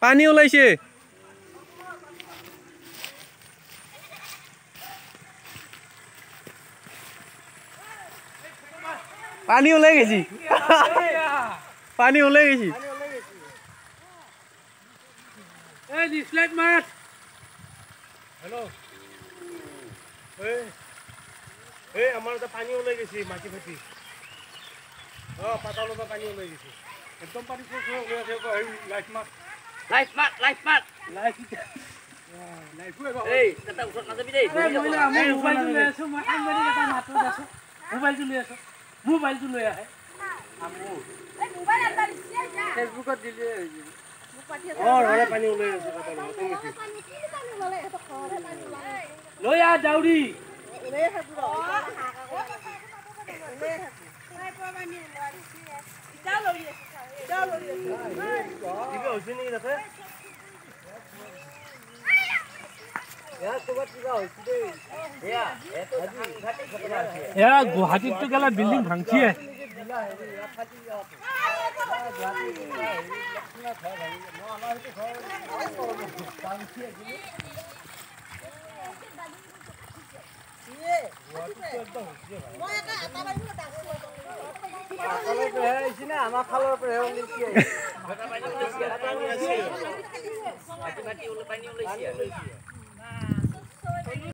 পানী ওলাইছে পানী ওলাই গেছি পানী ওলাই গেছি এই ডিসলাইট মাছ हेलो ए আমার তো পানি ওলাই গেছি মাটি ফাটি পাতালো তো পানি ওলাই গেছি একদম পানি সব ওলাই আছে এই লাইফ মাছ লাইফ লাইফ এই কত উঠত না যাবি দেই মোবাইল লৈ আছো মই আনবাৰি এটা মাত্ৰ আছো মোবাইলটো লৈ আহে আমু এই মোবাইল আনবা দিছে যা ফেসবুকত দিলে মোক পাতি আছে ৰলে পানী ওলাই আছে পাতালো তুমি পানী কি পানী ওলাই এত খৰে পানী ওলাই লৈ আ দাউৰি ওলাই থাকো ওলাই থাকো নাই পানী ওলাই দিছে ইটা লৈ আছে কিবা হৈছে নেকি তাতে গুৱাহাটীত তো গেলা বিল্ডিং ভাঙছি আমাৰ ফালৰ পৰা পানী ওলাইছে